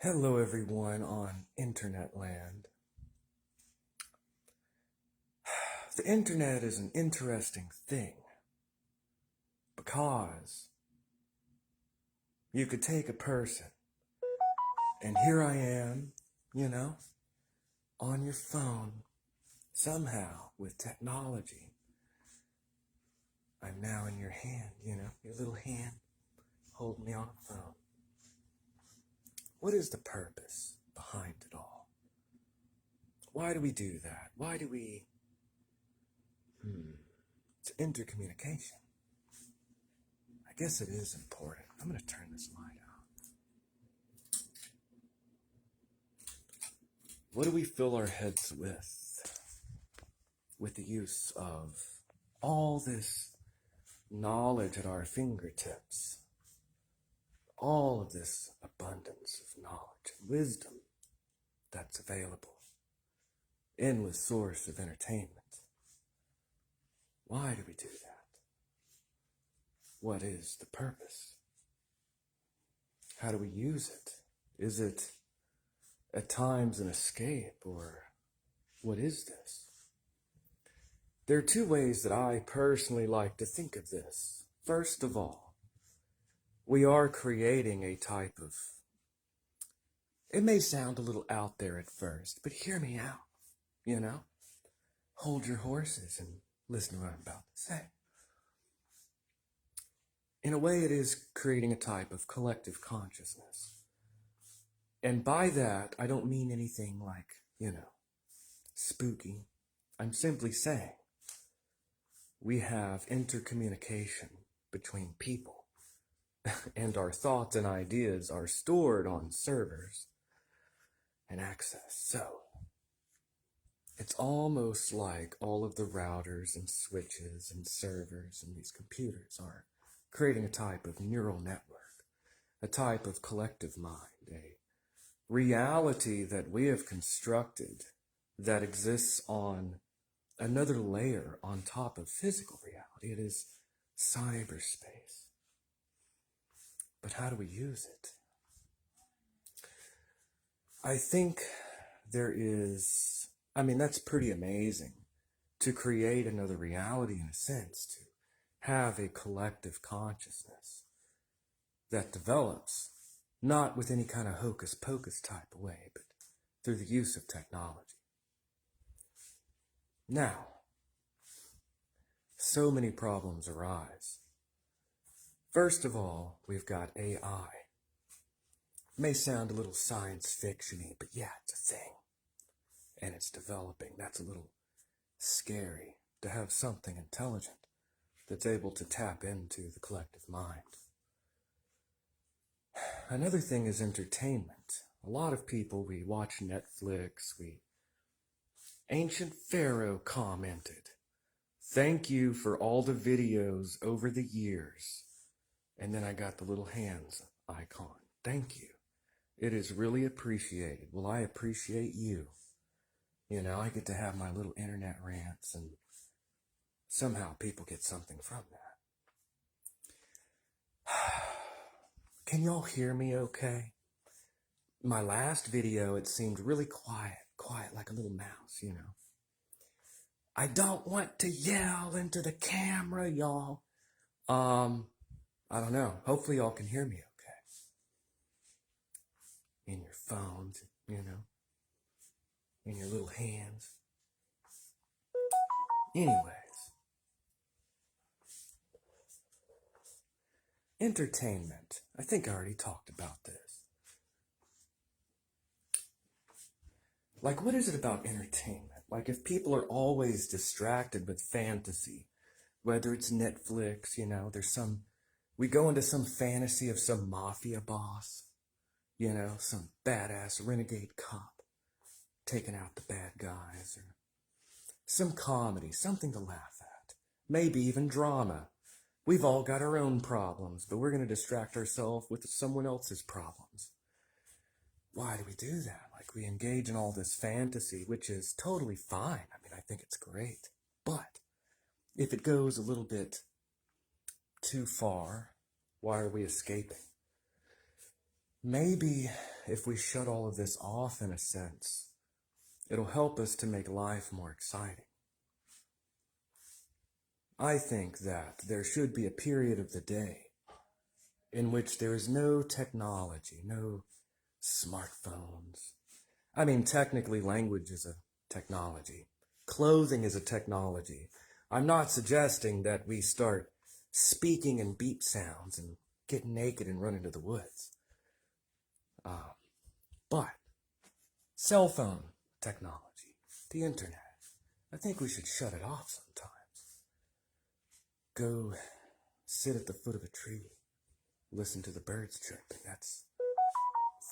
Hello, everyone on internet land. The internet is an interesting thing because you could take a person, and here I am, on your phone, somehow with technology. I'm now in your hand, your little hand holding me on a phone. What is the purpose behind it all? Why do we do that? Why do we... It's intercommunication. I guess it is important. I'm going to turn this light out. What do we fill our heads with the use of all this knowledge at our fingertips? All of this abundance of knowledge and wisdom that's available. Endless source of entertainment. Why do we do that? What is the purpose? How do we use it? Is it at times an escape, or what is this? There are two ways that I personally like to think of this. First of all, we are creating a type of, it may sound a little out there at first, but hear me out, Hold your horses and listen to what I'm about to say. In a way, it is creating a type of collective consciousness. And by that, I don't mean anything like, spooky. I'm simply saying we have intercommunication between people, and our thoughts and ideas are stored on servers and access. So it's almost like all of the routers and switches and servers and these computers are creating a type of neural network, a type of collective mind, a reality that we have constructed that exists on another layer on top of physical reality. It is cyberspace. But how do we use it? I think that's pretty amazing to create another reality in a sense, to have a collective consciousness that develops, not with any kind of hocus pocus type of way, but through the use of technology. Now, so many problems arise. First of all, we've got AI. It may sound a little science fiction-y, but yeah, it's a thing. And it's developing. That's a little scary to have something intelligent that's able to tap into the collective mind. Another thing is entertainment. A lot of people, we watch Netflix, Ancient Pharaoh commented, "Thank you for all the videos over the years." And then I got the little hands icon. Thank you. It is really appreciated. Well, I appreciate you. I get to have my little internet rants, and somehow people get something from that. Can y'all hear me okay? My last video, it seemed really quiet like a little mouse, I don't want to yell into the camera, y'all. I don't know. Hopefully y'all can hear me okay. In your phones, in your little hands. Anyways. Entertainment. I think I already talked about this. Like, what is it about entertainment? Like, if people are always distracted with fantasy, whether it's Netflix, we go into some fantasy of some mafia boss, some badass renegade cop taking out the bad guys, or some comedy, something to laugh at, maybe even drama. We've all got our own problems, but we're going to distract ourselves with someone else's problems. Why do we do that? Like, we engage in all this fantasy, which is totally fine. I think it's great. But if it goes a little bit too far, why are we escaping? Maybe if we shut all of this off in a sense, it'll help us to make life more exciting. I think that there should be a period of the day in which there is no technology, no smartphones. I mean, technically, language is a technology. Clothing is a technology. I'm not suggesting that we start speaking in beep sounds and get naked and run into the woods. But cell phone technology, the internet, I think we should shut it off sometimes. Go sit at the foot of a tree, listen to the birds chirping. That's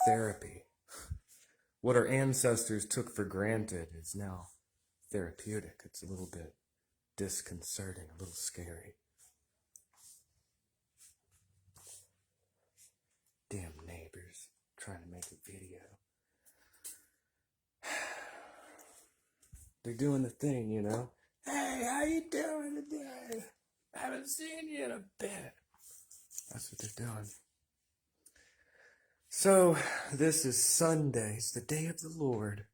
therapy. What our ancestors took for granted is now therapeutic. It's a little bit disconcerting, a little scary. Damn neighbors trying to make a video. They're doing the thing, you know. Hey, how you doing today? Haven't seen you in a bit. That's what they're doing. So, this is Sunday. It's the day of the Lord.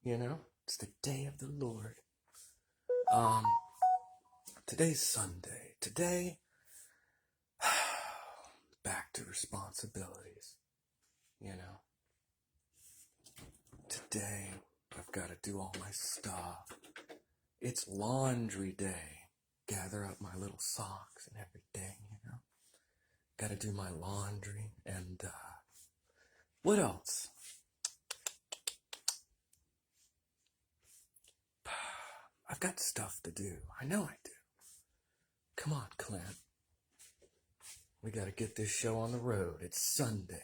You know? It's the day of the Lord. Today's Sunday. Today, back to responsibilities. You know? Today, I've got to do all my stuff. It's laundry day. Gather up my little socks and everything, you know? Got to do my laundry and, what else? I've got stuff to do. I know I do. Come on, Clint. We got to get this show on the road. It's Sunday.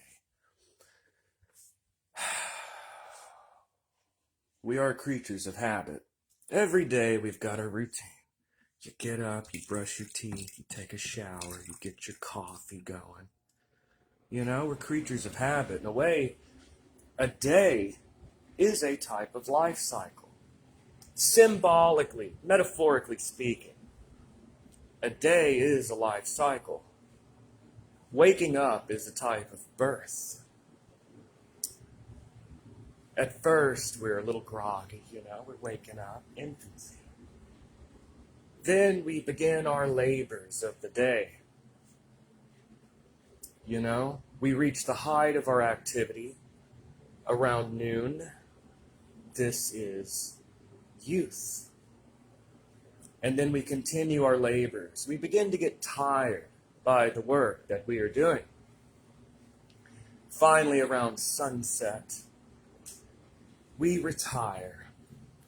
We are creatures of habit. Every day we've got our routine. You get up, you brush your teeth, you take a shower, you get your coffee going. You know, we're creatures of habit. In a way, a day is a type of life cycle. Symbolically, metaphorically speaking, a day is a life cycle. Waking up is a type of birth. At first, we're a little groggy, you know, we're waking up, infancy. Then we begin our labors of the day. You know, we reach the height of our activity around noon. This is youth. And then we continue our labors. We begin to get tired by the work that we are doing. Finally, around sunset, we retire,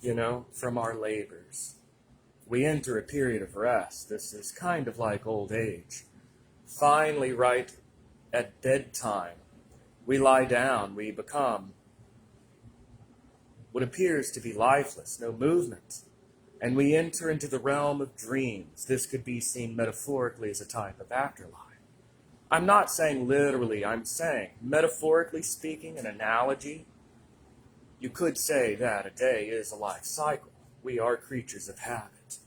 you know, from our labors. We enter a period of rest. This is kind of like old age. Finally, right at bedtime, we lie down, we become what appears to be lifeless, no movement, and we enter into the realm of dreams. This could be seen metaphorically as a type of afterlife. I'm not saying literally, I'm saying, metaphorically speaking, an analogy, you could say that a day is a life cycle. We are creatures of habit.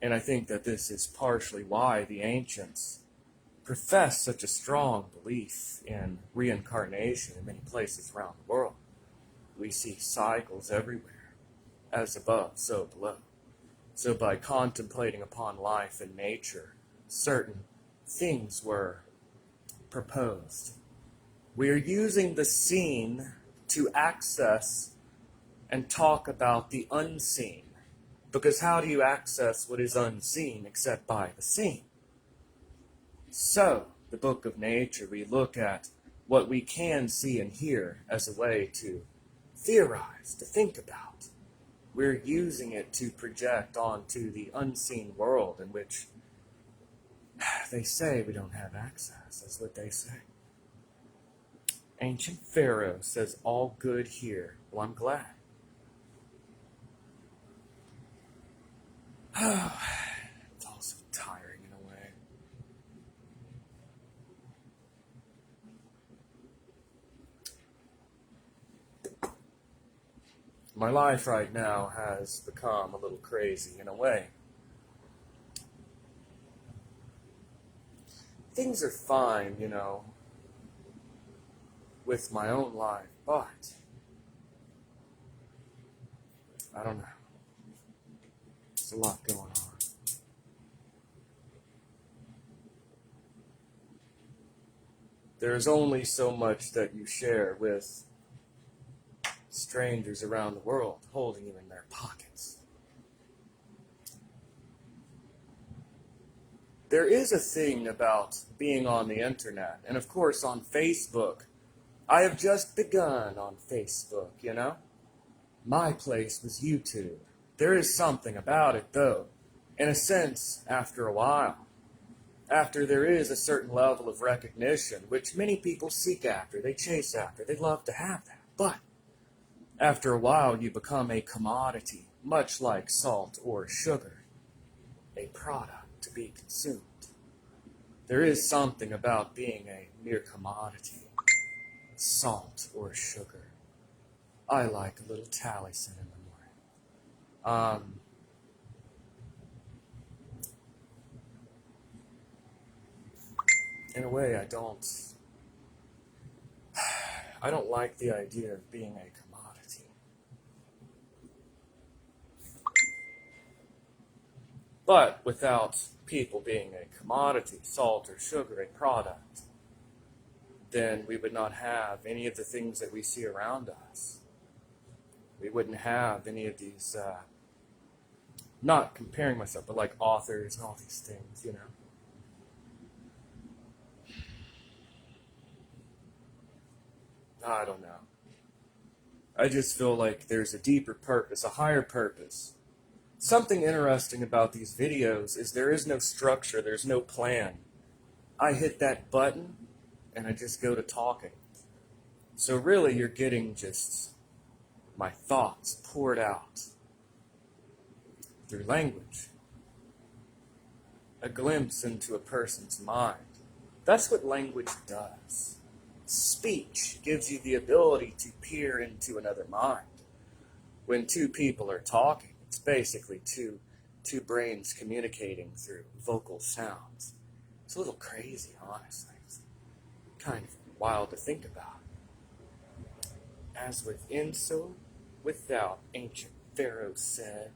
And I think that this is partially why the ancients profess such a strong belief in reincarnation in many places around the world. We see cycles everywhere, as above, so below. So by contemplating upon life and nature, certain things were proposed. We are using the seen to access and talk about the unseen. Because how do you access what is unseen except by the seen? So, the book of nature, we look at what we can see and hear as a way to theorize, to think about. We're using it to project onto the unseen world in which they say we don't have access. That's what they say. Ancient Pharaoh says, all good here. Well, I'm glad. Oh, it's also tiring in a way. My life right now has become a little crazy in a way. Things are fine, you know. with my own life, but I don't know. There's a lot going on. There's only so much that you share with strangers around the world holding you in their pockets. There is a thing about being on the internet, and of course on Facebook. I have just begun on Facebook, you know? My place was YouTube. There is something about it, though. In a sense, after a while. After there is a certain level of recognition, which many people seek after, they chase after, they love to have that. But after a while, you become a commodity, much like salt or sugar, a product to be consumed. There is something about being a mere commodity, salt or sugar. I like a little Taliesin in the morning. In a way, I don't like the idea of being a commodity. But without people being a commodity, salt or sugar, a product, then we would not have any of the things that we see around us. We wouldn't have any of these, not comparing myself, but like authors and all these things, you know? I don't know. I just feel like there's a deeper purpose, a higher purpose. Something interesting about these videos is there is no structure, there's no plan. I hit that button and I just go to talking. So really you're getting just my thoughts poured out through language. A glimpse into a person's mind. That's what language does. Speech gives you the ability to peer into another mind. When two people are talking, it's basically two brains communicating through vocal sounds. It's a little crazy, honestly. It's kind of wild to think about. As within, so without, ancient Pharaoh said.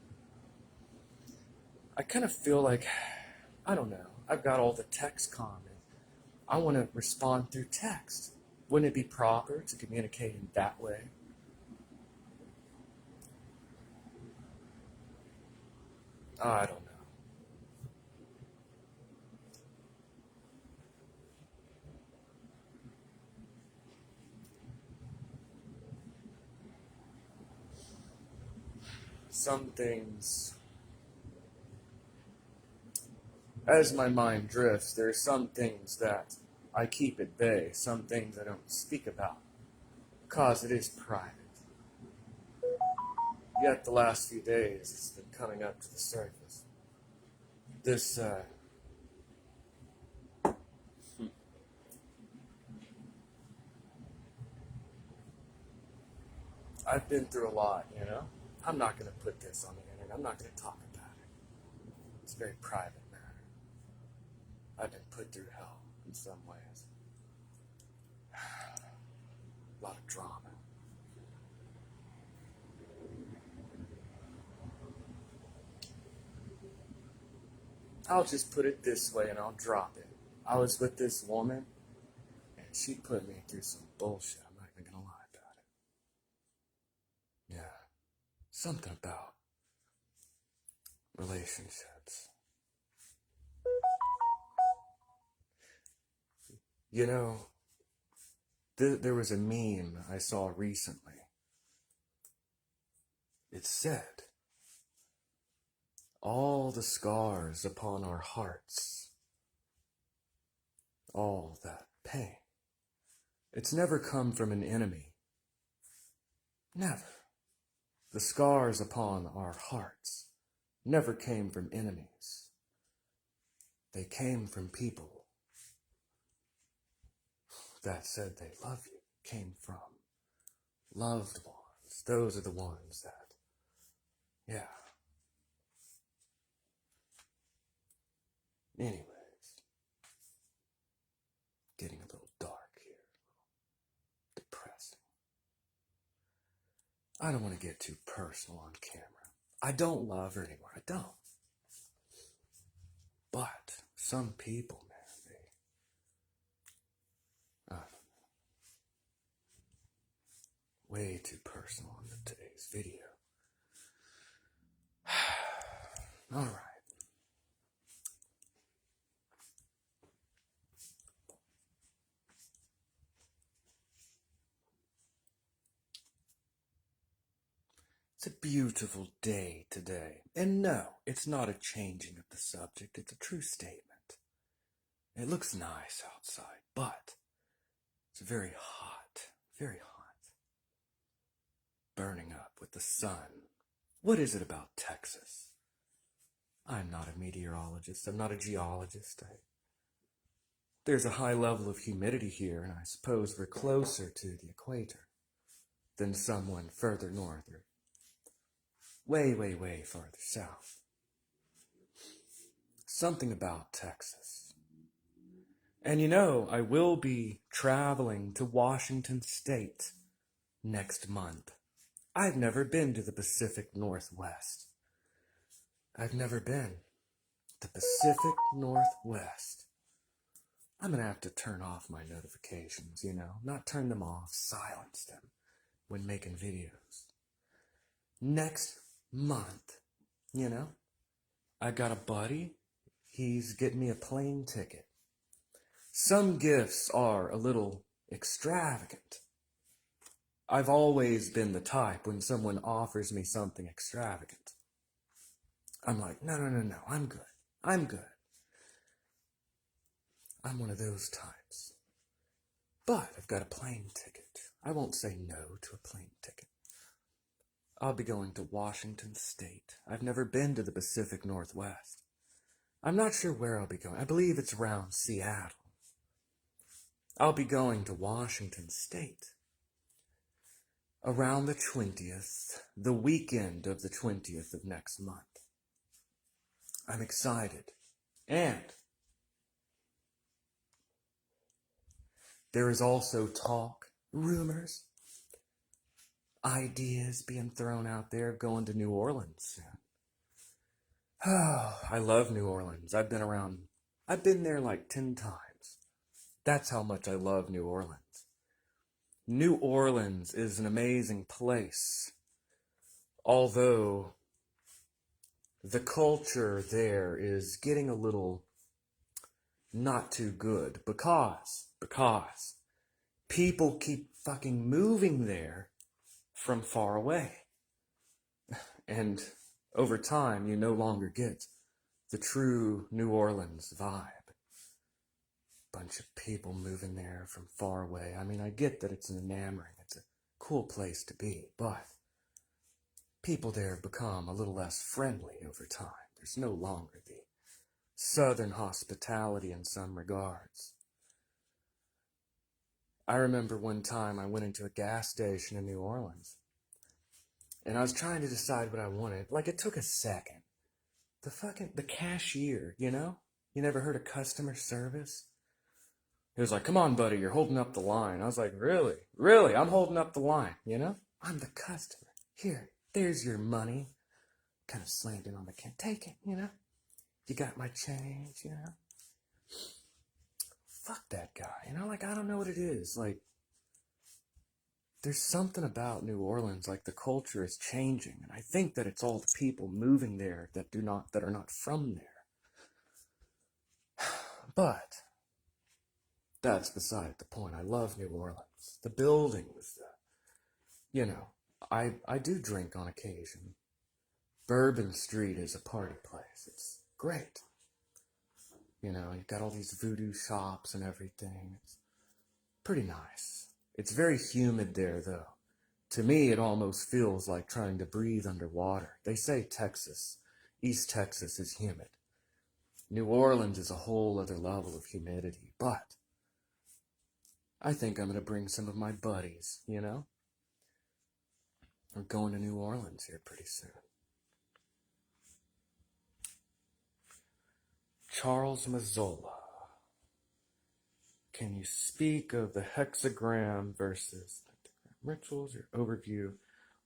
I kind of feel like, I don't know, I've got all the text comments. I want to respond through text. Wouldn't it be proper to communicate in that way? I don't know. Some things, as my mind drifts, there are some things that I keep at bay, some things I don't speak about, because it is private. Yet the last few days, it's been coming up to the surface. This, I've been through a lot, you know? I'm not going to put this on the internet. I'm not going to talk about it. It's a very private matter. I've been put through hell in some ways. A lot of drama. I'll just put it this way and I'll drop it. I was with this woman and she put me through some bullshit. I'm not even going to lie about it. Yeah. Something about relationships. You know, there was a meme I saw recently. It said, all the scars upon our hearts, all that pain, it's never come from an enemy. Never. The scars upon our hearts never came from enemies. They came from people that said they love you, came from loved ones. Those are the ones that, yeah. Anyways, getting a little dark here, I don't want to get too personal on camera. I don't love her anymore. I don't. But some people, man, they... way too personal in today's video. Alright. It's a beautiful day today. And no, it's not a changing of the subject. It's a true statement. It looks nice outside, but it's very hot. Very hot. Burning up with the sun. What is it about Texas? I'm not a meteorologist. I'm not a geologist. There's a high level of humidity here, and I suppose we're closer to the equator than someone further north or way, way, way farther south. Something about Texas. And you know, I will be traveling to Washington State next month. I've never been to the Pacific Northwest. I've never been. The Pacific Northwest. I'm going to have to turn off my notifications, not turn them off, silence them when making videos. Next month, I got a buddy. He's getting me a plane ticket. Some gifts are a little extravagant. I've always been the type when someone offers me something extravagant. I'm like, no, I'm good. I'm one of those types. But I've got a plane ticket. I won't say no to a plane ticket. I'll be going to Washington State. I've never been to the Pacific Northwest. I'm not sure where I'll be going. I believe it's around Seattle. I'll be going to Washington State around the 20th, the weekend of the 20th of next month. I'm excited. And there is also talk, rumors, ideas being thrown out there of going to New Orleans soon. Oh, I love New Orleans. I've been there like 10 times. That's how much I love New Orleans. New Orleans is an amazing place. Although the culture there is getting a little not too good because people keep fucking moving there from far away. And over time, you no longer get the true New Orleans vibe. Bunch of people moving there from far away. I mean, I get that it's enamoring. It's a cool place to be, but people there have become a little less friendly over time. There's no longer the southern hospitality in some regards. I remember one time I went into a gas station in New Orleans, and I was trying to decide what I wanted. Like, it took a second. The cashier, You never heard of customer service? He was like, come on, buddy, you're holding up the line. I was like, really? Really? I'm holding up the line, I'm the customer. Here, there's your money. Kind of slammed it on the can. Take it, You got my change, Fuck that guy, I don't know what it is. Like, there's something about New Orleans, like the culture is changing. And I think that it's all the people moving there that are not from there. But that's beside the point. I love New Orleans. The buildings, I do drink on occasion. Bourbon Street is a party place. It's great. You've got all these voodoo shops and everything. It's pretty nice. It's very humid there, though. To me, it almost feels like trying to breathe underwater. They say East Texas is humid. New Orleans is a whole other level of humidity, but I think I'm going to bring some of my buddies, We're going to New Orleans here pretty soon. Charles Mazzola. Can you speak of the hexagram versus pentagram rituals, your overview?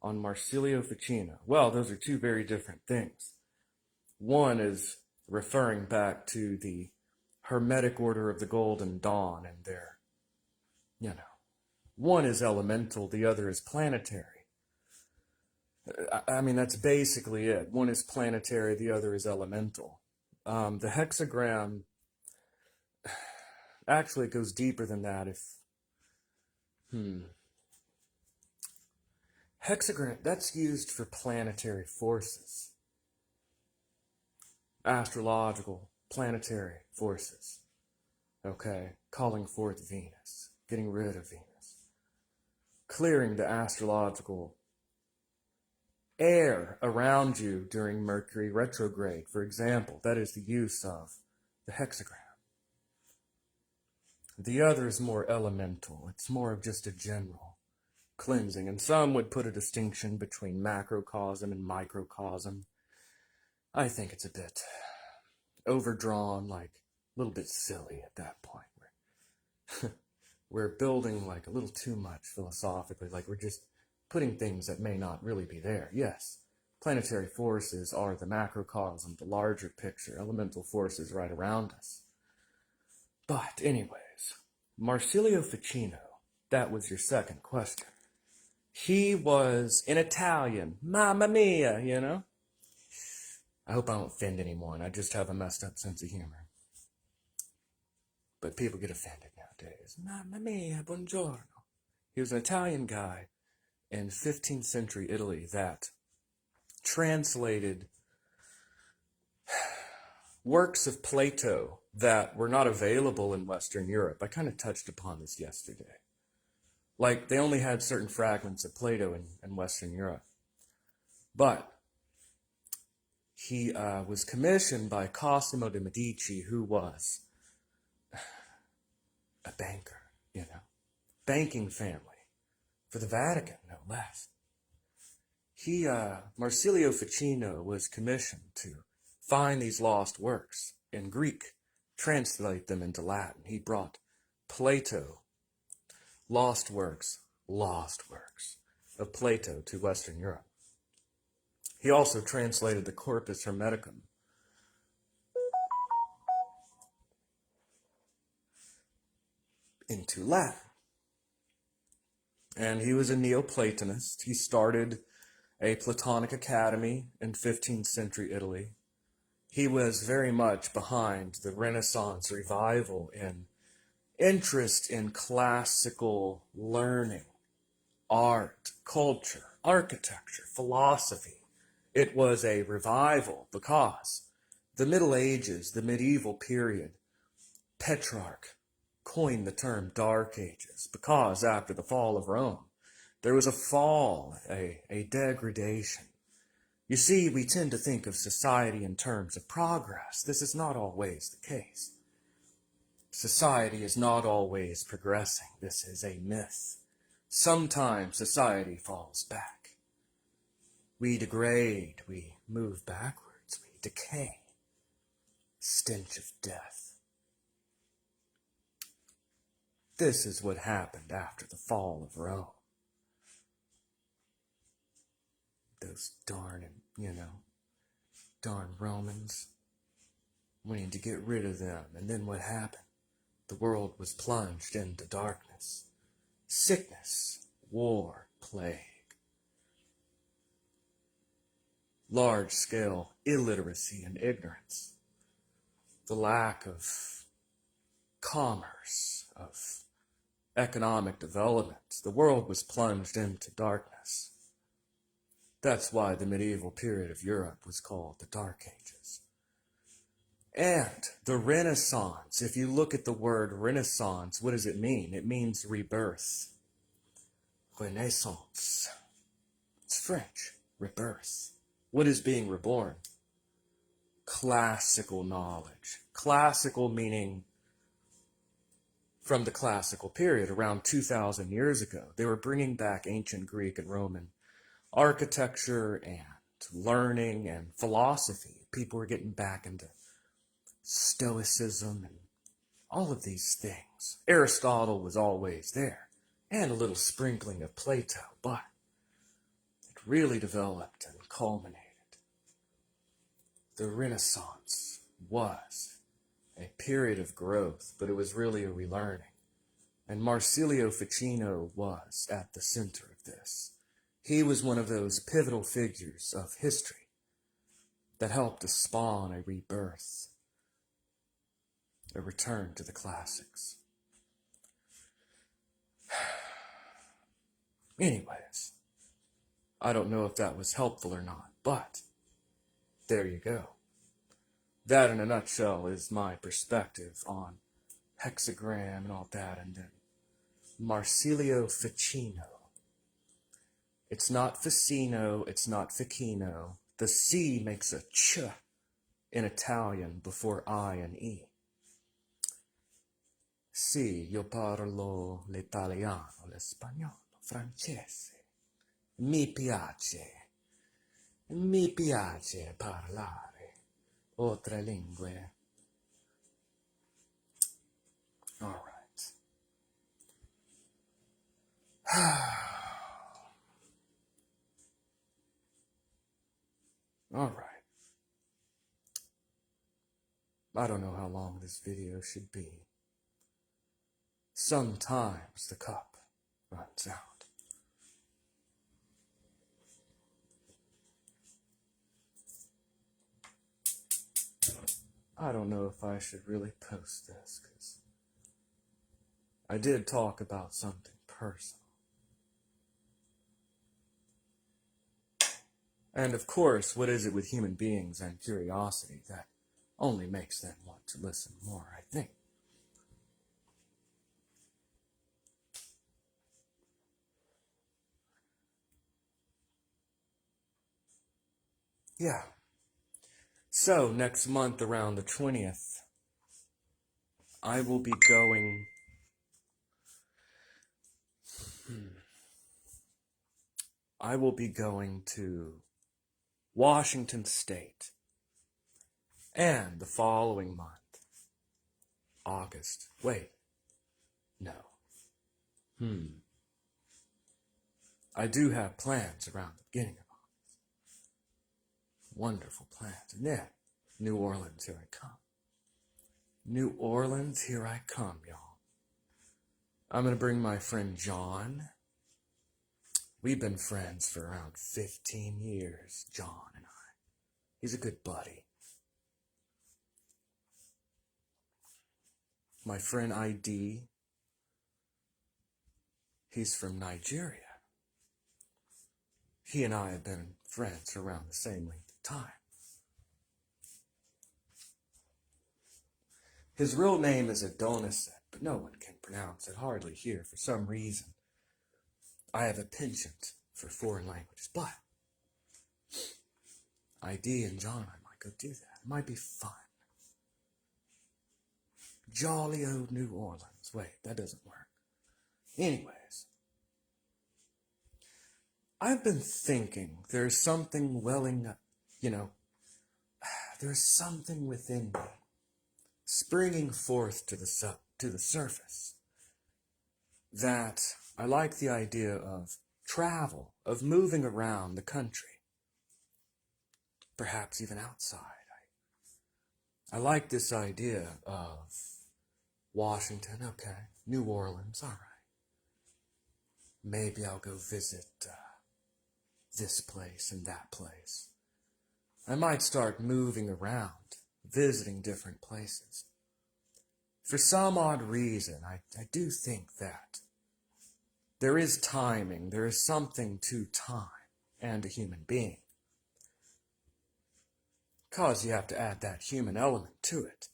on Marsilio Ficino. Well, those are two very different things. One is referring back to the Hermetic Order of the Golden Dawn and their, one is elemental, the other is planetary. I mean, that's basically it. One is planetary, the other is elemental. The hexagram, actually, it goes deeper than that. Hexagram, that's used for planetary forces. Astrological, planetary forces. Okay, calling forth Venus, getting rid of Venus, clearing the astrological air around you during Mercury retrograde, for example. That is the use of the hexagram. The other is more elemental. It's more of just a general cleansing, and some would put a distinction between macrocosm and microcosm. I think it's a bit overdrawn, like a little bit silly at that point. We're building like a little too much philosophically, like we're just putting things that may not really be there. Yes, planetary forces are the macrocosm, the larger picture, elemental forces right around us. But anyways, Marsilio Ficino, that was your second question. He was in Italian, mamma mia, I hope I don't offend anyone. I just have a messed up sense of humor. But people get offended nowadays. Mamma mia, buongiorno. He was an Italian guy in 15th century Italy that translated works of Plato that were not available in Western Europe. I kind of touched upon this yesterday. Like, they only had certain fragments of Plato in Western Europe. But he was commissioned by Cosimo de' Medici, who was a banker, banking family for the Vatican, no less. Marsilio Ficino was commissioned to find these lost works in Greek, translate them into Latin. He brought Plato, lost works of Plato to Western Europe. He also translated the Corpus Hermeticum into Latin. And he was a Neoplatonist. He started a Platonic academy in 15th century Italy. He was very much behind the Renaissance revival in interest in classical learning, art, culture, architecture, philosophy. It was a revival because the Middle Ages, the medieval period, Petrarch coined the term Dark Ages because after the fall of Rome, there was a fall, a degradation. You see, we tend to think of society in terms of progress. This is not always the case. Society is not always progressing. This is a myth. Sometimes society falls back. We degrade, we move backwards, we decay. Stench of death. This is what happened after the fall of Rome. Those darn Romans. We need to get rid of them. And then what happened? The world was plunged into darkness. Sickness, war, plague. Large-scale illiteracy and ignorance. The lack of commerce, of economic development. The world was plunged into darkness. That's why the medieval period of Europe was called the Dark Ages. And the Renaissance, if you look at the word Renaissance, what does it mean? It means rebirth. Renaissance. It's French. Rebirth. What is being reborn? Classical knowledge. Classical meaning from the classical period, around 2,000 years ago. They were bringing back ancient Greek and Roman architecture and learning and philosophy. People were getting back into Stoicism and all of these things. Aristotle was always there, and a little sprinkling of Plato, but really developed and culminated. The Renaissance was a period of growth, but it was really a relearning. And Marsilio Ficino was at the center of this. He was one of those pivotal figures of history that helped to spawn a rebirth, a return to the classics. Anyways, I don't know if that was helpful or not, but there you go. That in a nutshell is my perspective on hexagram and all that, and then Marsilio Ficino. It's not Ficino, it's not Ficino. The C makes a ch in Italian before I and E. Sì, io parlo l'italiano, l'espagnolo, francese. Mi piace parlare altre lingue. All right. All right. I don't know how long this video should be. Sometimes the cup runs out. I don't know if I should really post this, because I did talk about something personal. And of course, what is it with human beings and curiosity that only makes them want to listen more, I think. Yeah. So, next month around the 20th, I will be going... I will be going to Washington State. And the following month, August. Wait. No. I do have plans around the beginning of August. Wonderful plans. And then, New Orleans, here I come. New Orleans, here I come, y'all. I'm going to bring my friend John. We've been friends for around 15 years, John and I. He's a good buddy. My friend ID, he's from Nigeria. He and I have been friends for around the same length of time. His real name is Adoniset, but no one can pronounce it, hardly here for some reason. I have a penchant for foreign languages, but ID and John, I might go do that. It might be fun. Jolly old New Orleans. Wait, that doesn't work. Anyways, I've been thinking there's something welling up, there's something within me, springing forth to the surface, that I like the idea of travel, of moving around the country, perhaps even outside. I like this idea of Washington, okay, New Orleans, all right. Maybe I'll go visit this place and that place. I might start moving around, visiting different places. For some odd reason, I do think that there is timing, there is something to time and a human being. Because you have to add that human element to it.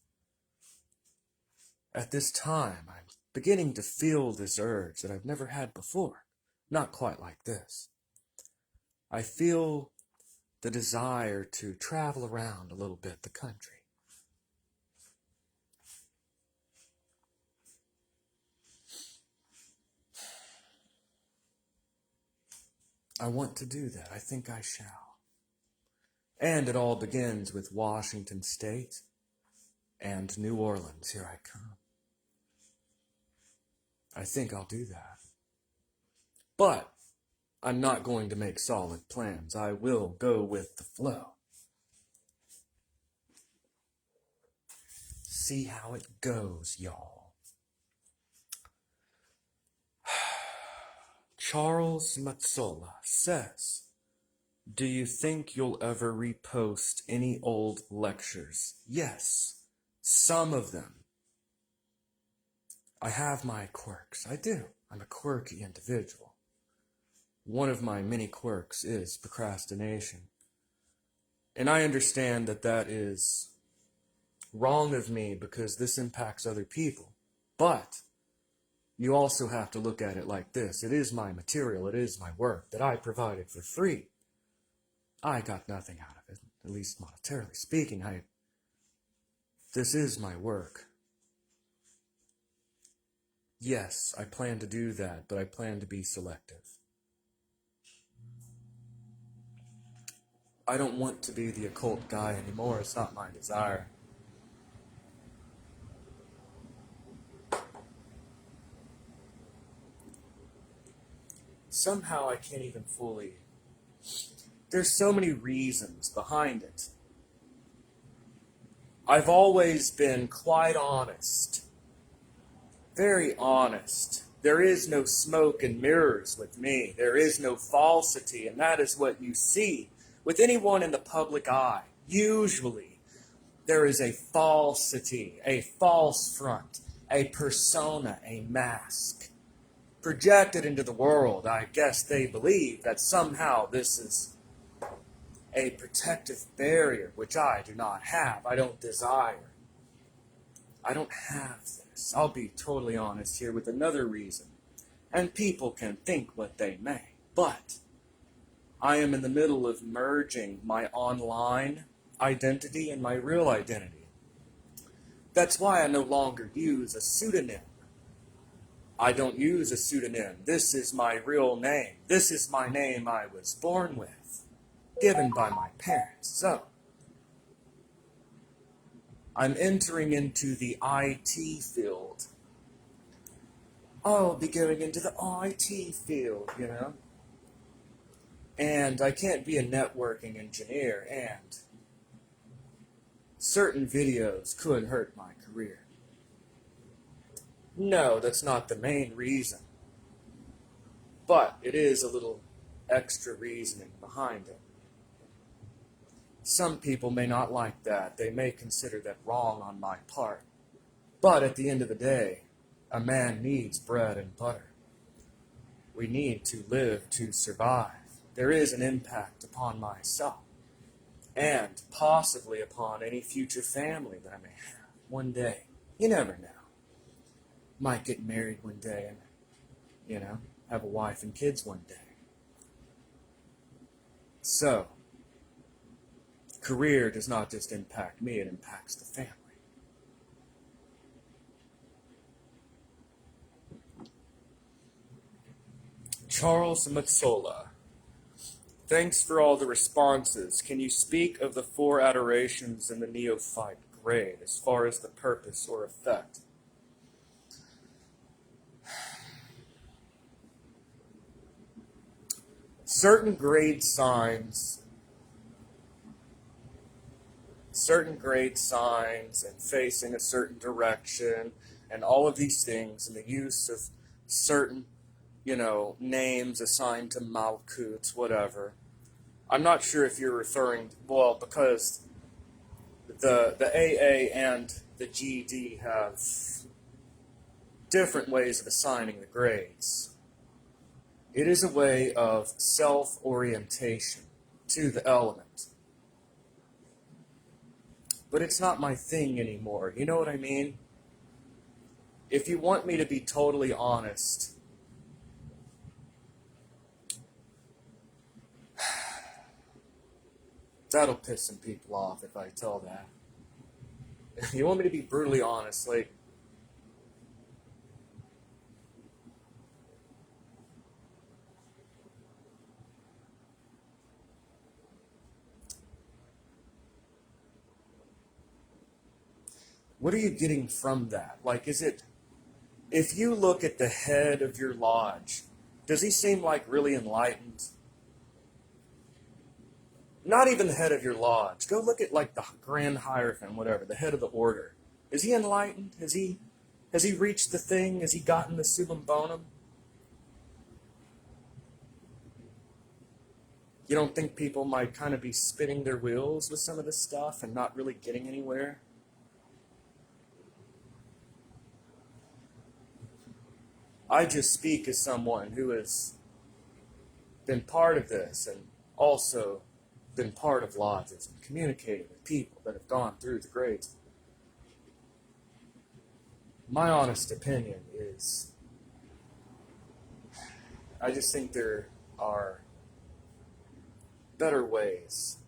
At this time, I'm beginning to feel this urge that I've never had before. Not quite like this. I feel the desire to travel around a little bit the country. I want to do that. I think I shall. And it all begins with Washington State and New Orleans. Here I come. I think I'll do that. But I'm not going to make solid plans. I will go with the flow. See how it goes, y'all. Charles Mazzola says, do you think you'll ever repost any old lectures? Yes, some of them. I have my quirks. I do. I'm a quirky individual. One of my many quirks is procrastination. And I understand that that is wrong of me because this impacts other people. But you also have to look at it like this. It is my material. It is my work that I provided for free. I got nothing out of it, at least monetarily speaking. This is my work. Yes, I plan to do that, but I plan to be selective. I don't want to be the occult guy anymore. It's not my desire. Somehow I can't even fully... There's so many reasons behind it. I've always been quite honest. Very honest. There is no smoke and mirrors with me. There is no falsity, and that is what you see with anyone in the public eye. Usually, there is a falsity, a false front, a persona, a mask. Projected into the world, I guess they believe that somehow this is a protective barrier, which I do not have. I don't desire. I don't have this. I'll be totally honest here with another reason. And people can think what they may. But I am in the middle of merging my online identity and my real identity. That's why I no longer use a pseudonym. I don't use a pseudonym. This is my real name. This is my name I was born with, given by my parents. So, I'm entering into the IT field. I'll be going into the IT field, you know? And I can't be a networking engineer, and certain videos could hurt my career. No, that's not the main reason. But it is a little extra reasoning behind it. Some people may not like that. They may consider that wrong on my part. But at the end of the day, a man needs bread and butter. We need to live to survive. There is an impact upon myself, and possibly upon any future family that I may have one day. You never know. Might get married one day and, have a wife and kids one day. So, career does not just impact me, it impacts the family. Charles Mazzola. Thanks for all the responses. Can you speak of the 4 adorations in the neophyte grade as far as the purpose or effect? Certain grade signs and facing a certain direction and all of these things and the use of certain names assigned to Malkuts, whatever. I'm not sure if you're referring, because the AA and the GD have different ways of assigning the grades. It is a way of self-orientation to the element. But it's not my thing anymore. You know what I mean? If you want me to be totally honest, that'll piss some people off if I tell that. If you want me to be brutally honest, what are you getting from that? Is it, if you look at the head of your lodge, Does he seem like really enlightened? Not even the head of your lodge. Go look at like the Grand Hierophant, whatever, the head of the order. Is he enlightened? Has he reached the thing? Has he gotten the summum bonum? You don't think people might kind of be spinning their wheels with some of this stuff and not really getting anywhere? I just speak as someone who has been part of this and also been part of lodges and communicated with people that have gone through the grades. My honest opinion is I just think there are better ways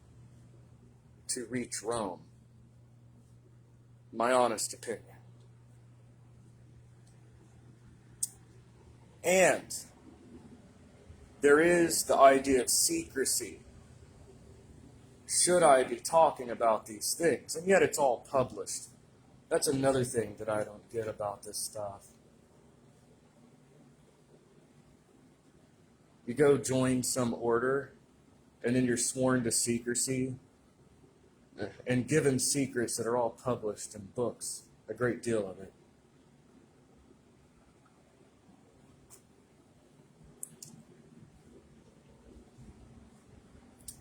to reach Rome. My honest opinion. And there is the idea of secrecy. Should I be talking about these things? And yet it's all published. That's another thing that I don't get about this stuff. You go join some order, and then you're sworn to secrecy, and given secrets that are all published in books, a great deal of it.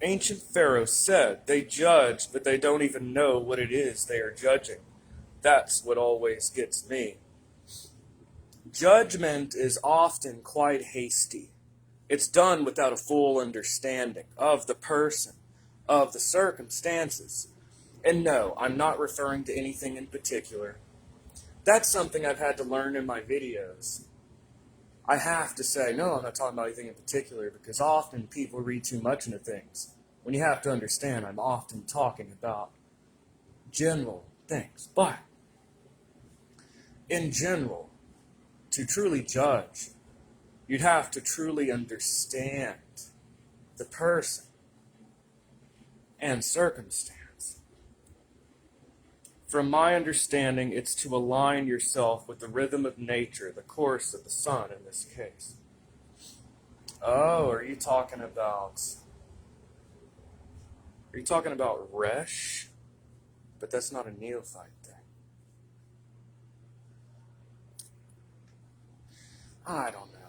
Ancient pharaohs said they judge, but they don't even know what it is they are judging. That's what always gets me. Judgment is often quite hasty. It's done without a full understanding of the person, of the circumstances. And no, I'm not referring to anything in particular. That's something I've had to learn in my videos. I have to say, no, I'm not talking about anything in particular, because often people read too much into things. When you have to understand, I'm often talking about general things. But, in general, to truly judge, you'd have to truly understand the person and circumstance. From my understanding, it's to align yourself with the rhythm of nature, the course of the sun in this case. Oh, are you talking about Resh? But that's not a neophyte thing. I don't know.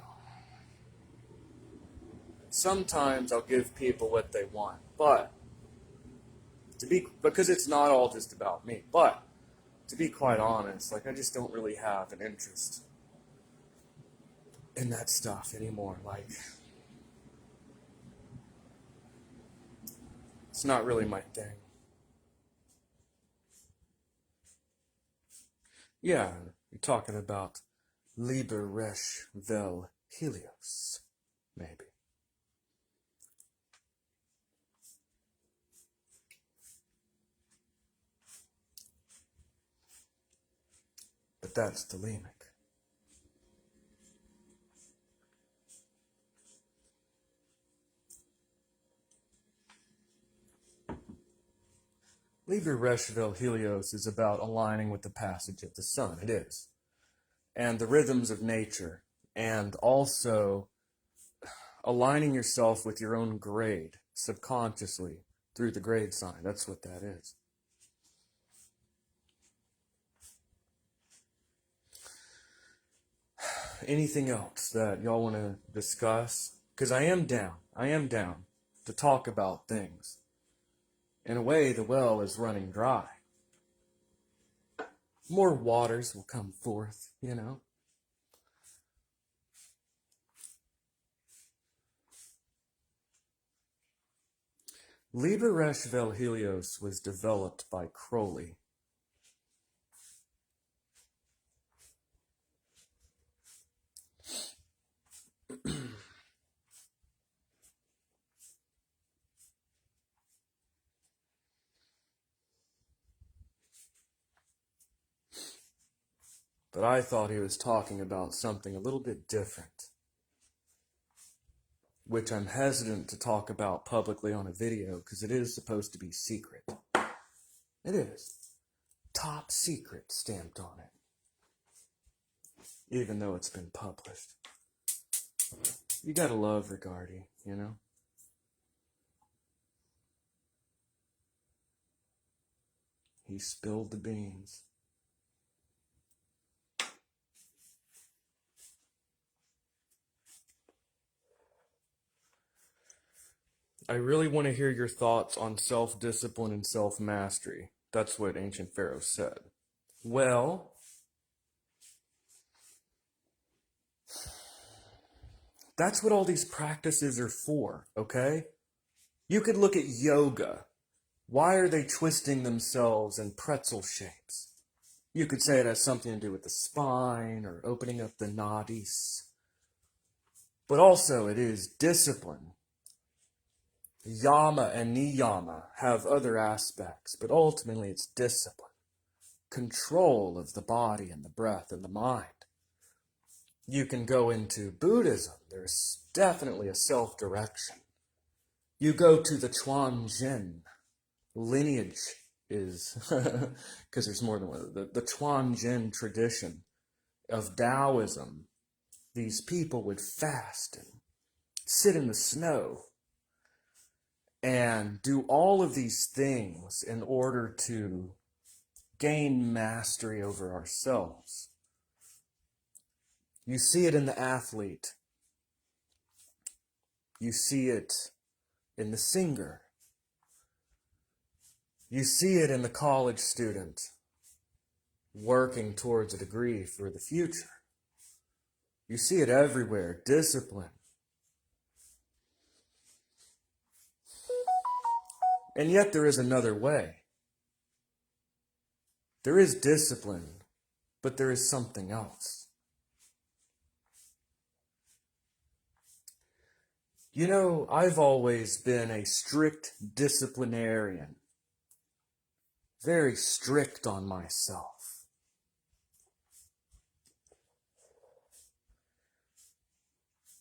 Sometimes I'll give people what they want, but because it's not all just about me, but to be quite honest, I just don't really have an interest in that stuff anymore. It's not really my thing. Yeah, you're talking about Liber Resh Vel Helios, maybe. But that's Taliesin. Liber Resh Vel Helios is about aligning with the passage of the sun. It is. And the rhythms of nature. And also aligning yourself with your own grade subconsciously through the grade sign. That's what that is. Anything else that y'all want to discuss? Because I am down to talk about things. In a way, the well is running dry. More waters will come forth, Liber Resh Vel Helios was developed by Crowley. But I thought he was talking about something a little bit different, which I'm hesitant to talk about publicly on a video because it is supposed to be secret. It is. Top secret stamped on it. Even though it's been published. You gotta love Rigardi, you know? He spilled the beans. I really want to hear your thoughts on self-discipline and self-mastery. That's what ancient pharaohs said. Well, that's what all these practices are for, okay? You could look at yoga. Why are they twisting themselves in pretzel shapes? You could say it has something to do with the spine or opening up the nadis. But also it is discipline. Yama and niyama have other aspects, but ultimately it's discipline. Control of the body and the breath and the mind. You can go into Buddhism. There's definitely a self-direction. You go to the Chuanjin. Lineage is, because there's more than one, the Chuanjin tradition of Taoism. These people would fast and sit in the snow and do all of these things in order to gain mastery over ourselves. You see it in the athlete. You see it in the singer. You see it in the college student working towards a degree for the future. You see it everywhere. Discipline. And yet there is another way. There is discipline, but there is something else. You know, I've always been a strict disciplinarian. Very strict on myself.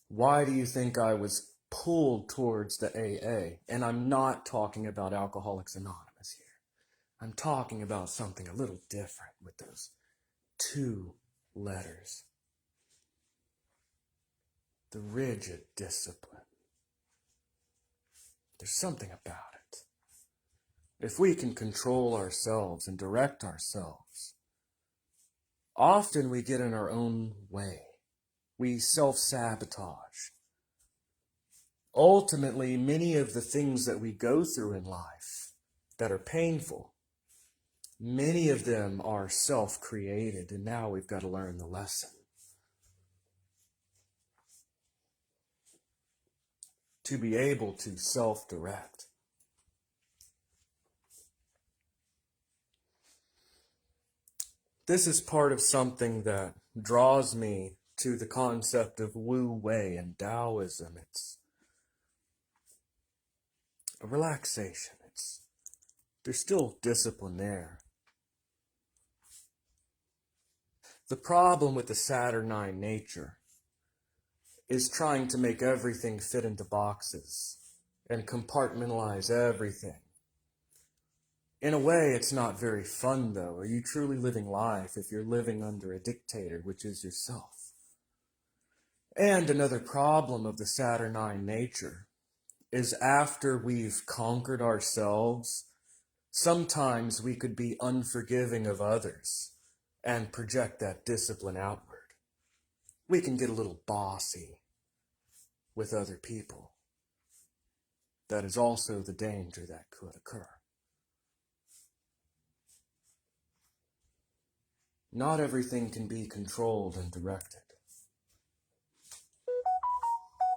Why do you think I was pulled towards the AA? And I'm not talking about Alcoholics Anonymous here. I'm talking about something a little different with those 2 letters. The rigid discipline. There's something about it. If we can control ourselves and direct ourselves, often we get in our own way. We self-sabotage. Ultimately, many of the things that we go through in life that are painful, many of them are self-created, and now we've got to learn the lesson. To be able to self-direct. This is part of something that draws me to the concept of Wu Wei and Taoism. It's a relaxation. There's still discipline there. The problem with the Saturnine nature is trying to make everything fit into boxes and compartmentalize everything. In a way, it's not very fun, though. Are you truly living life if you're living under a dictator, which is yourself? And another problem of the Saturnine nature is after we've conquered ourselves, sometimes we could be unforgiving of others and project that discipline outward. We can get a little bossy with other people. That is also the danger that could occur. Not everything can be controlled and directed.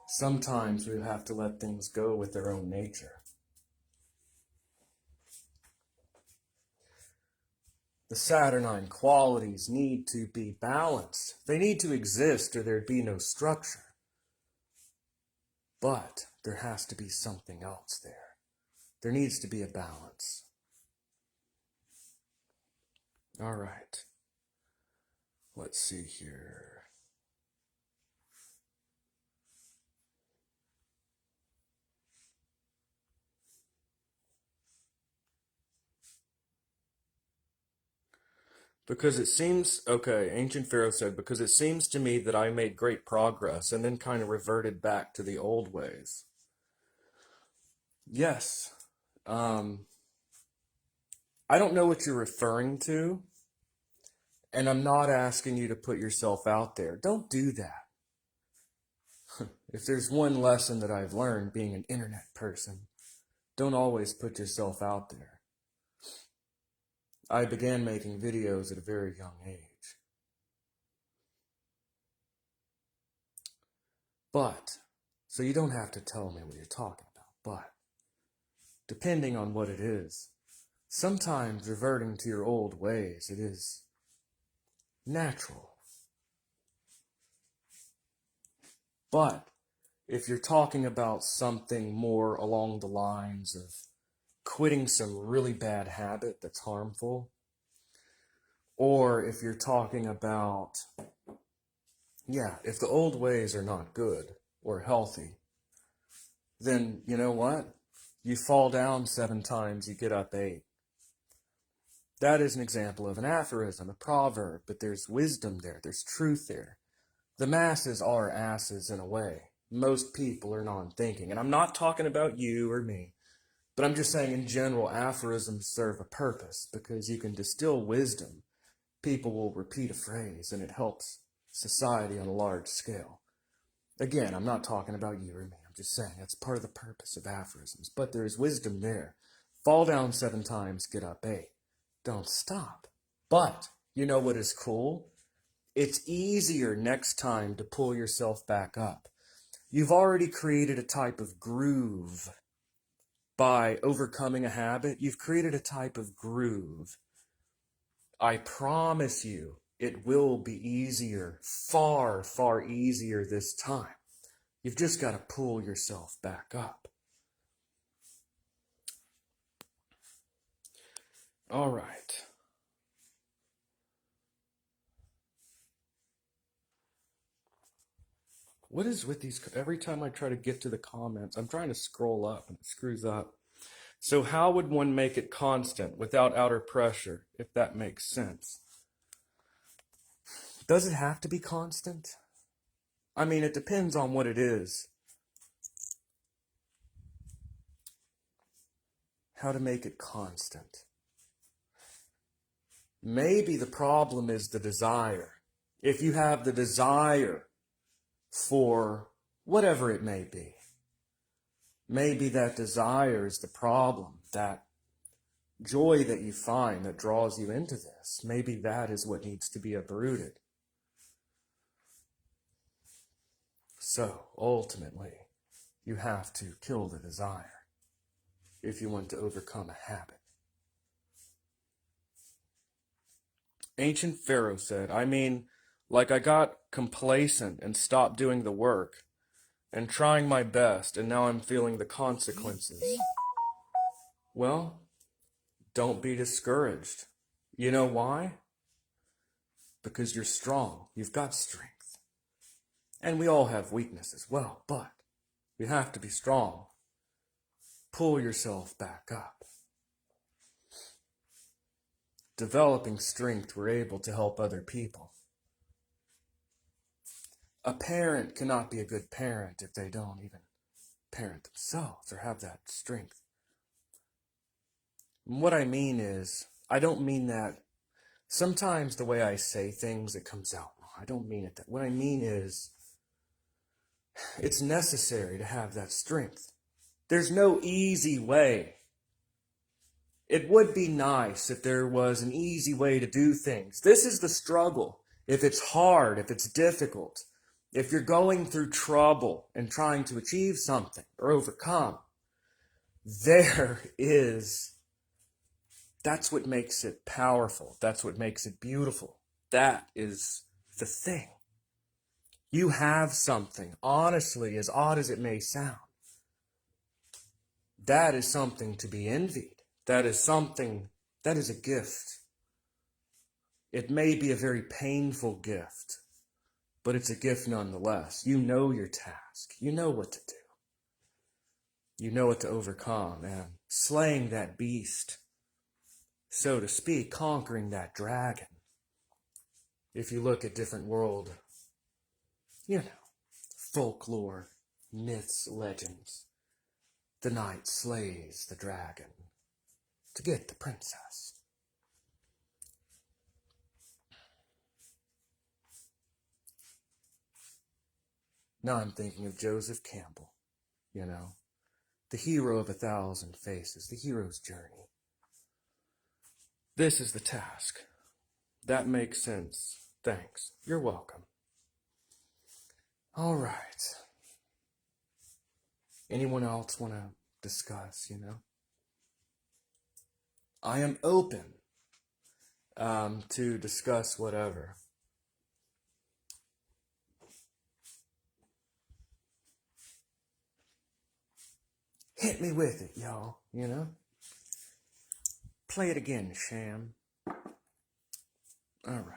Sometimes we have to let things go with their own nature. The Saturnine qualities need to be balanced. They need to exist or there'd be no structure. But there has to be something else there. There needs to be a balance. All right. Let's see here. Because it seems, okay, Ancient Pharaoh said, because it seems to me that I made great progress and then kind of reverted back to the old ways. Yes. Um, I don't know what you're referring to, and I'm not asking you to put yourself out there. Don't do that. If there's one lesson that I've learned being an internet person, don't always put yourself out there. I began making videos at a very young age. But, so you don't have to tell me what you're talking about, but depending on what it is, sometimes reverting to your old ways, it is natural. But if you're talking about something more along the lines of quitting some really bad habit that's harmful, or if you're talking about, yeah, if the old ways are not good or healthy, then you know what? You fall down 7 times, you get up 8. That is an example of an aphorism, a proverb, but there's wisdom there, there's truth there. The masses are asses in a way. Most people are non-thinking. And I'm not talking about you or me, but I'm just saying in general, aphorisms serve a purpose because you can distill wisdom. People will repeat a phrase and it helps society on a large scale. Again, I'm not talking about you or me. I'm just saying that's part of the purpose of aphorisms. But there is wisdom there. Fall down 7 times, get up 8. Don't stop. But you know what is cool? It's easier next time to pull yourself back up. You've already created a type of groove by overcoming a habit. You've created a type of groove. I promise you, it will be easier, far, far easier this time. You've just got to pull yourself back up. All right. What is with these? Every time I try to get to the comments, I'm trying to scroll up and it screws up. So how would one make it constant without outer pressure, if that makes sense? Does it have to be constant? I mean, it depends on what it is. How to make it constant. Maybe the problem is the desire. If you have the desire for whatever it may be, maybe that desire is the problem, that joy that you find that draws you into this. Maybe that is what needs to be uprooted. So, ultimately, you have to kill the desire if you want to overcome a habit. Ancient Pharaoh said, I mean, like I got complacent and stopped doing the work and trying my best, and now I'm feeling the consequences. Well, don't be discouraged. You know why? Because you're strong. You've got strength. And we all have weakness as well, but you have to be strong. Pull yourself back up. Developing strength, we're able to help other people. A parent cannot be a good parent if they don't even parent themselves or have that strength. And what I mean is, I don't mean that sometimes the way I say things, it comes out wrong. I don't mean it that. What I mean is, it's necessary to have that strength. There's no easy way. It would be nice if there was an easy way to do things. This is the struggle. If it's hard, if it's difficult, if you're going through trouble and trying to achieve something or overcome, that's what makes it powerful. That's what makes it beautiful. That is the thing. You have something, honestly, as odd as it may sound. That is something to be envied. That is a gift. It may be a very painful gift, but it's a gift nonetheless. You know your task. You know what to do. You know what to overcome, and slaying that beast, so to speak, conquering that dragon, if you look at different world, folklore, myths, legends, the knight slays the dragon to get the princess. Now I'm thinking of Joseph Campbell, the hero of 1,000 faces, the hero's journey. This is the task. That makes sense. Thanks. You're welcome. All right. Anyone else want to discuss, I am open to discuss whatever. Hit me with it, y'all, Play it again, Sham. All right.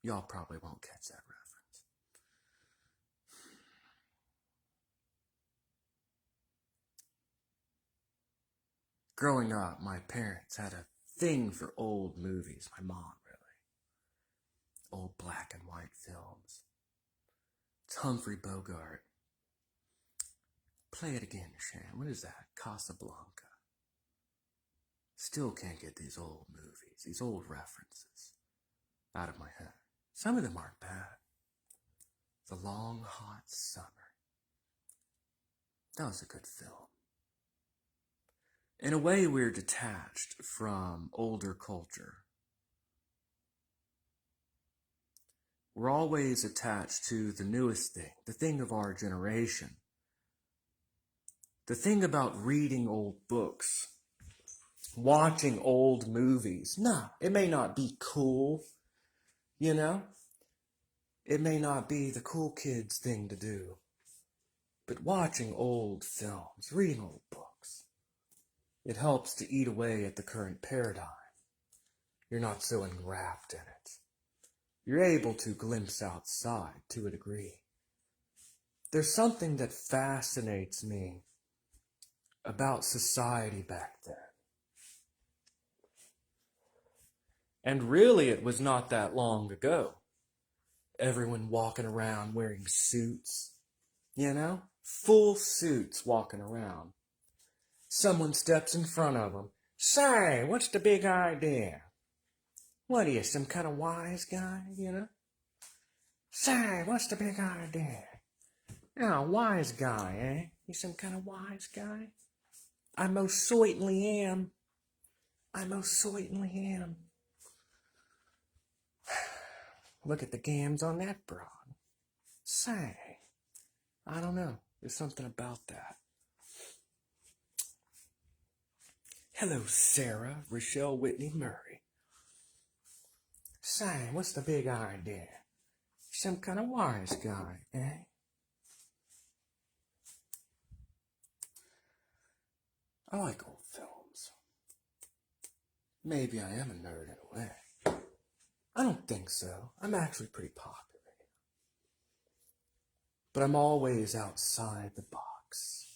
Y'all probably won't catch that reference. Growing up, my parents had a thing for old movies. My mom, really. Old black and white films. It's Humphrey Bogart. Play it again, Sham. What is that? Casablanca. Still can't get these old movies, these old references out of my head. Some of them aren't bad. The Long Hot Summer. That was a good film. In a way, we're detached from older culture. We're always attached to the newest thing, the thing of our generation. The thing about reading old books, watching old movies. Nah, it may not be cool, It may not be the cool kids thing to do. But watching old films, reading old books, it helps to eat away at the current paradigm. You're not so enwrapped in it. You're able to glimpse outside to a degree. There's something that fascinates me about society back then. And really, it was not that long ago. Everyone walking around wearing suits, Full suits walking around. Someone steps in front of them. Say, what's the big idea? What are you, some kind of wise guy, Say, what's the big idea? Oh, wise guy, eh? You some kind of wise guy? I most certainly am. I most certainly am. Look at the gams on that broad. Say, I don't know. There's something about that. Hello, Sarah, Rochelle Whitney Murray. Say, what's the big idea? Some kind of wise guy, eh? I like old films. Maybe I am a nerd in a way. I don't think so. I'm actually pretty popular. But I'm always outside the box.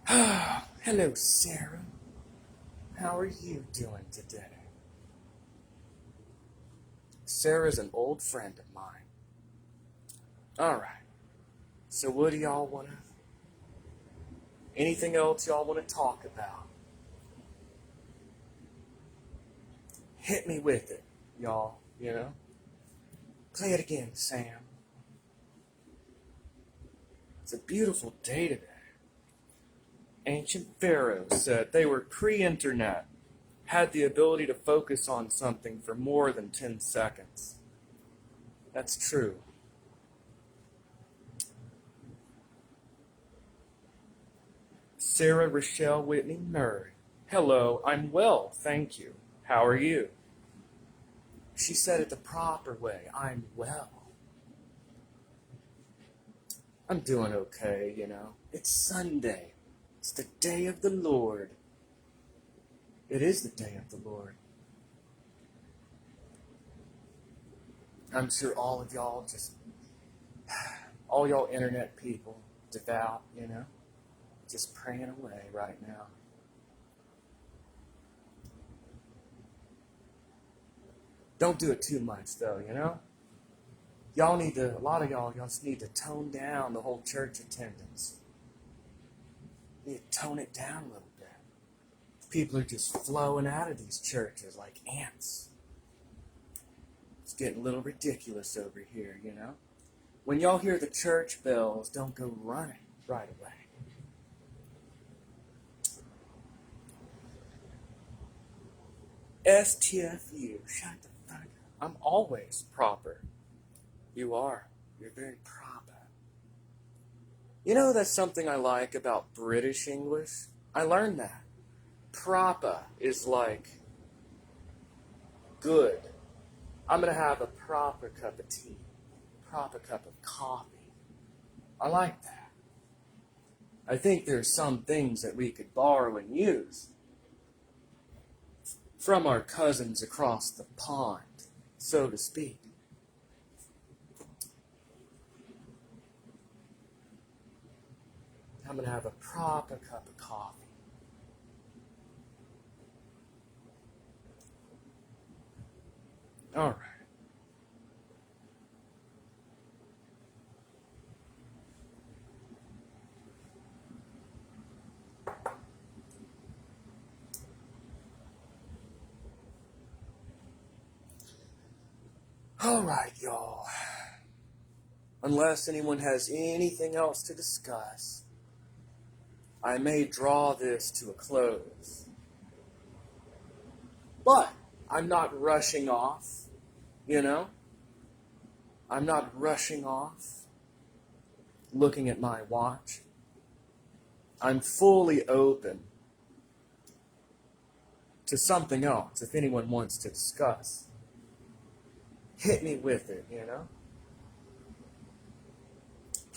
Hello, Sarah. How are you doing today? Sarah's an old friend of mine. Alright. So what do y'all want to... Anything else y'all want to talk about? Hit me with it, y'all, Play it again, Sam. It's a beautiful day today. Ancient pharaohs said they were pre-internet, had the ability to focus on something for more than 10 seconds. That's true. Sarah Rochelle Whitney Murray. Hello, I'm well, thank you. How are you? She said it the proper way. I'm well. I'm doing okay, It's Sunday. It's the day of the Lord. It is the day of the Lord. I'm sure all of y'all all y'all internet people, devout, just praying away right now. Don't do it too much, though, you know? A lot of y'all just need to tone down the whole church attendance. You need to tone it down a little bit. People are just flowing out of these churches like ants. It's getting a little ridiculous over here, you know? When y'all hear the church bells, don't go running right away. STFU, shut the fuck up. I'm always proper. You are. You're very proper. You know, that's something I like about British English. I learned that. Proper is like good. I'm going to have a proper cup of tea. Proper cup of coffee. I like that. I think there's some things that we could borrow and use from our cousins across the pond, so to speak. I'm going to have a proper cup of coffee. All right. All right, y'all. Unless anyone has anything else to discuss, I may draw this to a close. But I'm not rushing off, you know? I'm not rushing off, looking at my watch. I'm fully open to something else if anyone wants to discuss. Hit me with it, you know?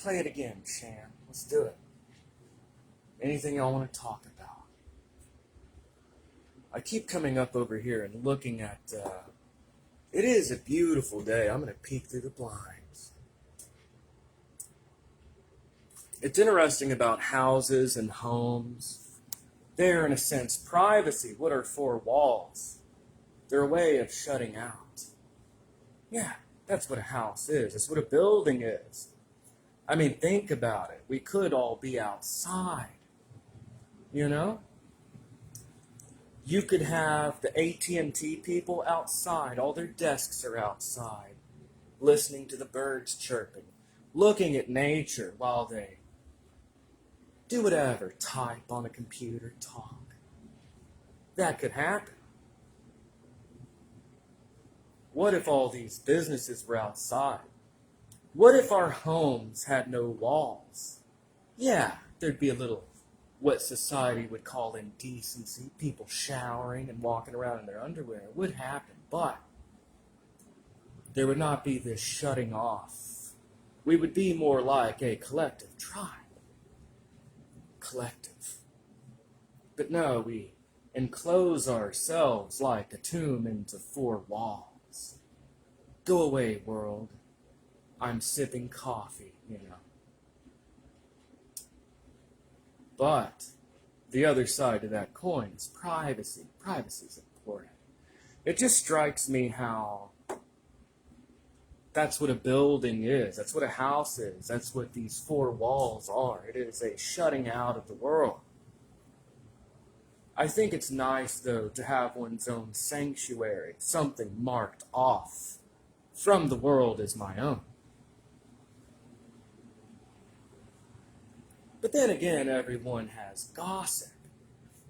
Play it again, Shan. Let's do it. Anything y'all want to talk about? I keep coming up over here and looking at, it is a beautiful day. I'm going to peek through the blinds. It's interesting about houses and homes. They're, in a sense, privacy. What are four walls? They're a way of shutting out. Yeah, that's what a house is. That's what a building is. I mean, think about it. We could all be outside, you know? You could have the AT&T people outside. All their desks are outside, listening to the birds chirping, looking at nature while they do whatever, type on a computer, talk. That could happen. What if all these businesses were outside? What if our homes had no walls? Yeah, there'd be a little what society would call indecency, people showering and walking around in their underwear. It would happen, but there would not be this shutting off. We would be more like a collective tribe. Collective. But no, we enclose ourselves like a tomb into four walls. Go away, world. I'm sipping coffee, you know. But the other side of that coin is privacy. Privacy is important. It just strikes me how that's what a building is. That's what a house is. That's what these four walls are. It is a shutting out of the world. I think it's nice, though, to have one's own sanctuary, something marked off from the world as my own. But then again, everyone has gossip.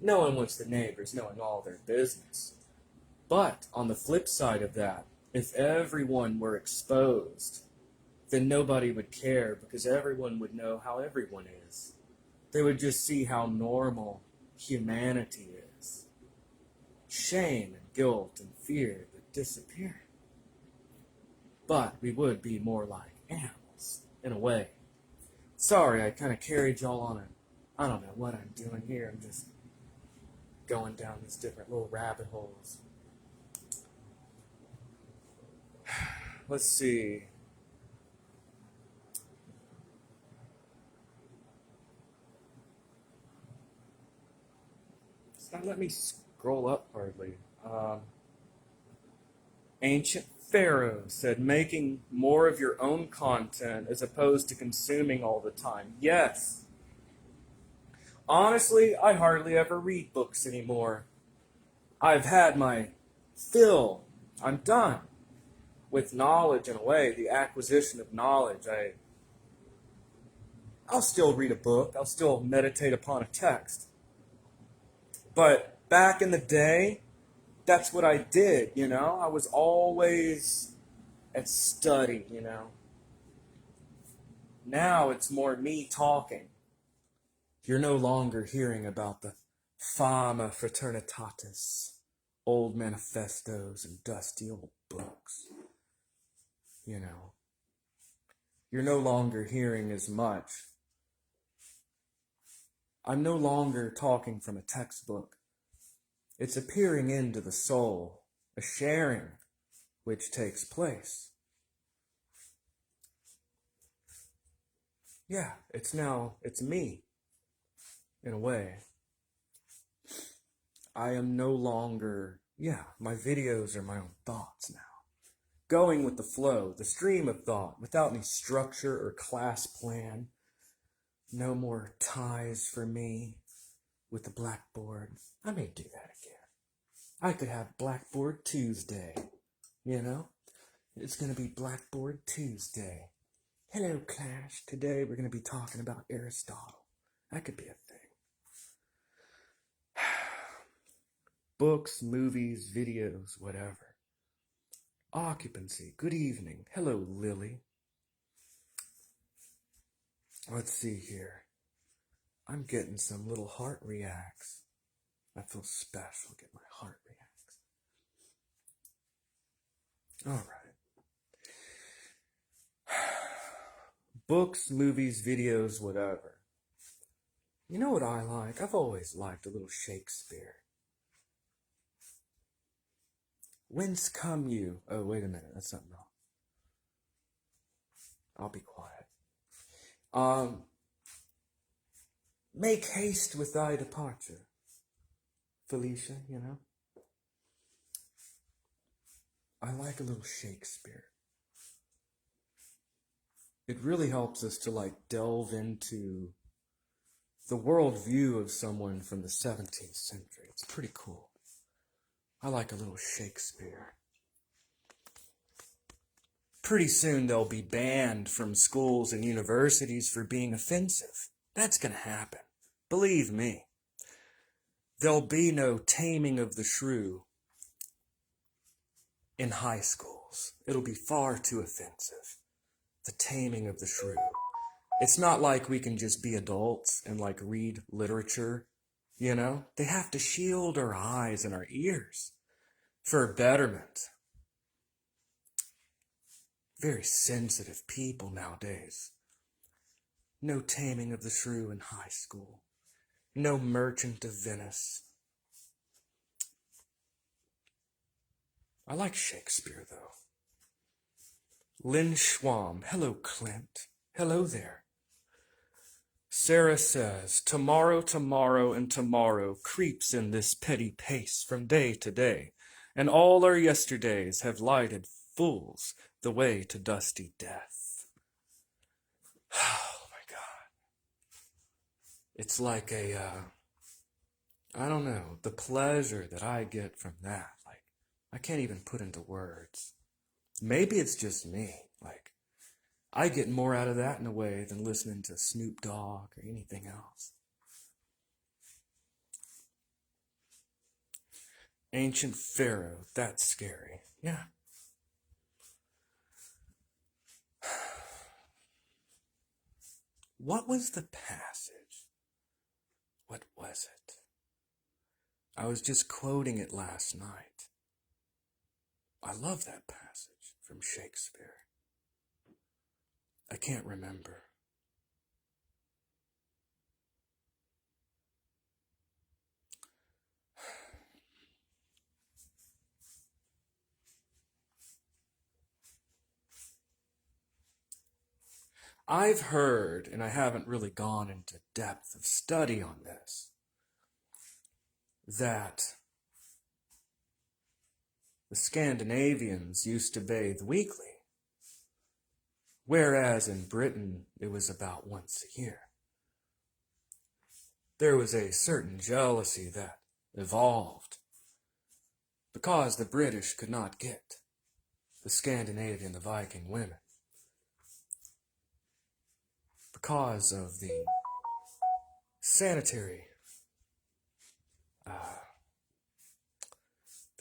No one wants the neighbors knowing all their business. But on the flip side of that, if everyone were exposed, then nobody would care because everyone would know how everyone is. They would just see how normal humanity is. Shame and guilt and fear would disappear. But we would be more like animals, in a way. Sorry, I kind of carried y'all on I don't know what I'm doing here. I'm just going down these different little rabbit holes. Let's see. let me scroll up hardly. Ancient Pharaoh said making more of your own content as opposed to consuming all the time. Yes. Honestly, I hardly ever read books anymore. I've had my fill. I'm done with knowledge in a way, the acquisition of knowledge. I'll still read a book. I'll still meditate upon a text. But back in the day, that's what I did, you know? I was always at study, you know? Now it's more me talking. You're no longer hearing about the Fama Fraternitatis, old manifestos and dusty old books. You know, you're no longer hearing as much. I'm no longer talking from a textbook. It's a peering into the soul, a sharing which takes place. Yeah, it's me, in a way. I am no longer, my videos are my own thoughts now. Going with the flow, the stream of thought, without any structure or class plan. No more ties for me with the blackboard. I may do that again. I could have Blackboard Tuesday, you know? It's going to be Blackboard Tuesday. Hello, class. Today we're going to be talking about Aristotle. That could be a thing. Books, movies, videos, whatever. Occupancy. Good evening. Hello, Lily. Let's see here. I'm getting some little heart reacts. I feel special. Get my heart reacts. All right. Books, movies, videos, whatever. You know what I like? I've always liked a little Shakespeare. Whence come you? Oh, wait a minute. That's something wrong. I'll be quiet. Make haste with thy departure. Felicia, you know? I like a little Shakespeare. It really helps us to delve into the worldview of someone from the 17th century. It's pretty cool. I like a little Shakespeare. Pretty soon they'll be banned from schools and universities for being offensive. That's going to happen. Believe me. There'll be no taming of the shrew in high schools. It'll be far too offensive. The taming of the shrew. It's not like we can just be adults and read literature, you know? They have to shield our eyes and our ears for betterment. Very sensitive people nowadays. No taming of the shrew in high school. No Merchant of Venice. I like Shakespeare, though. Lynn Schwam. Hello, Clint. Hello there. Sarah says, tomorrow, tomorrow, and tomorrow creeps in this petty pace from day to day, and all our yesterdays have lighted fools the way to dusty death. Oh my God. It's like I don't know, the pleasure that I get from that. I can't even put into words. Maybe it's just me. I get more out of that in a way than listening to Snoop Dogg or anything else. Ancient Pharaoh, that's scary. Yeah. What was the passage? What was it? I was just quoting it last night. I love that passage from Shakespeare. I can't remember. I've heard, and I haven't really gone into depth of study on this, that the Scandinavians used to bathe weekly, whereas in Britain it was about once a year. There was a certain jealousy that evolved because the British could not get the Scandinavian, the Viking women, because of the sanitary, the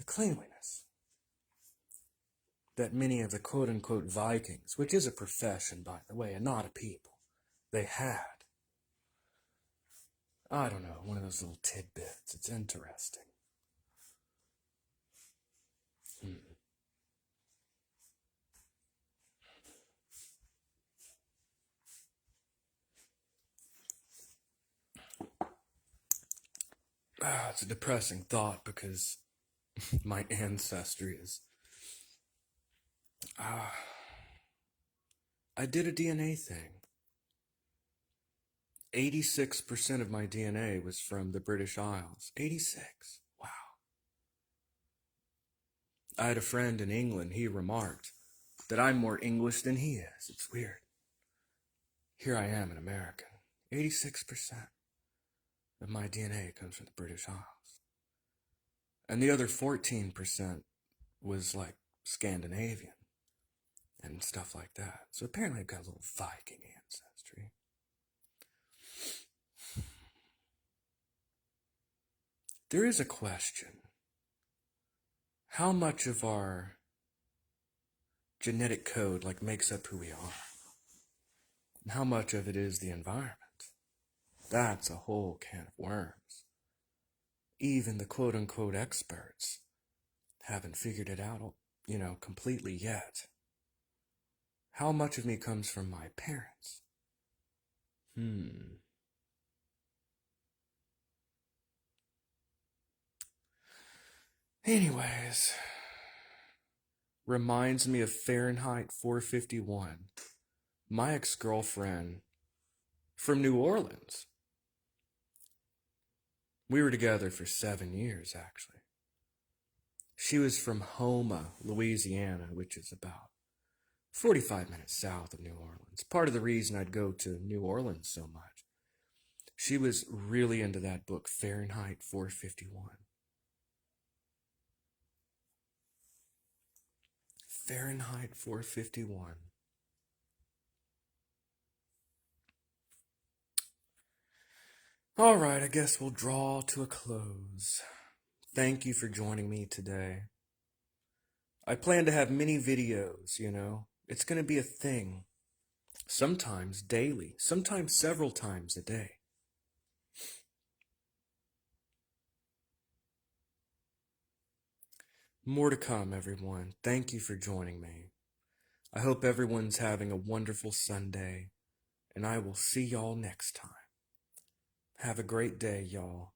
cleanliness that many of the quote-unquote Vikings, which is a profession, by the way, and not a people, they had. I don't know, one of those little tidbits. It's interesting. It's a depressing thought because my ancestry is... I did a DNA thing. 86% of my DNA was from the British Isles. 86. Wow. I had a friend in England. He remarked that I'm more English than he is. It's weird. Here I am, an American. 86% of my DNA comes from the British Isles. And the other 14% was like Scandinavian and stuff like that. So apparently I've got a little Viking ancestry. There is a question. How much of our genetic code makes up who we are? And how much of it is the environment? That's a whole can of worms. Even the quote-unquote experts haven't figured it out, completely yet. How much of me comes from my parents? Anyways, reminds me of Fahrenheit 451. My ex-girlfriend from New Orleans. We were together for 7 years, actually. She was from Houma, Louisiana, which is about 45 minutes south of New Orleans. Part of the reason I'd go to New Orleans so much. She was really into that book, Fahrenheit 451. Fahrenheit 451. All right, I guess we'll draw to a close. Thank you for joining me today. I plan to have many videos, It's going to be a thing. Sometimes daily, sometimes several times a day. More to come, everyone. Thank you for joining me. I hope everyone's having a wonderful Sunday, and I will see y'all next time. Have a great day, y'all.